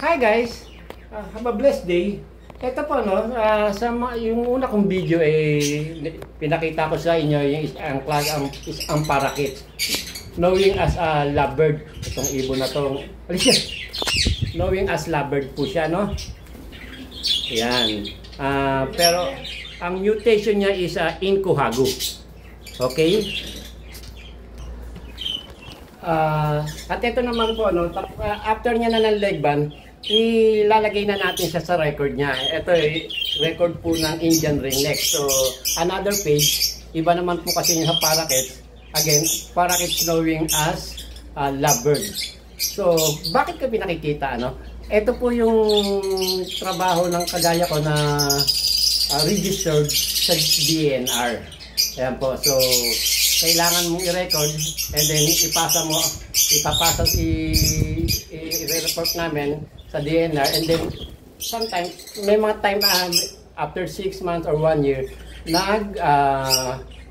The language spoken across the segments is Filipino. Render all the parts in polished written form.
Hi guys, have a blessed day. Ito po no, yung una kong video pinakita ko sa inyo yung ang parakeet. Knowing as a lovebird, itong ibon na to. Knowing as lovebird po siya, no? Yan. Pero ang mutation niya is inkuhagu. Okay? At ito naman po, no, after niya na ng leg band, ilalagay na natin siya sa record niya. Ito record po ng Indian ringneck. So, another page, iba naman po kasi yung parakeet. Again, parakeet knowing as lovebird. So, bakit ko pinakikita, ano? Ito po yung trabaho ng kagaya ko na registered sa DNR. Ayan po. So, kailangan mong i-record and then ipapasa i-report namin sa DNR, and then sometimes may mga time after 6 months or 1 year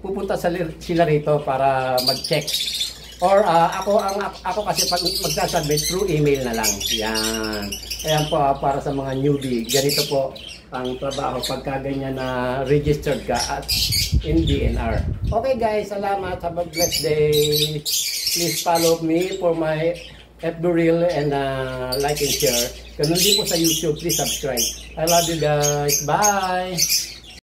pupunta sila rito para mag-check, or ako kasi pag magsasubmit through email na lang. Yan. Ayan po, para sa mga newbie, ganito po ang trabaho pagka ganyan na registered ka at in DNR. Okay guys, salamat. Have a blessed day. Please follow me for my FB Reel and like and share. Ganun din po sa YouTube. Please subscribe. I love you guys. Bye!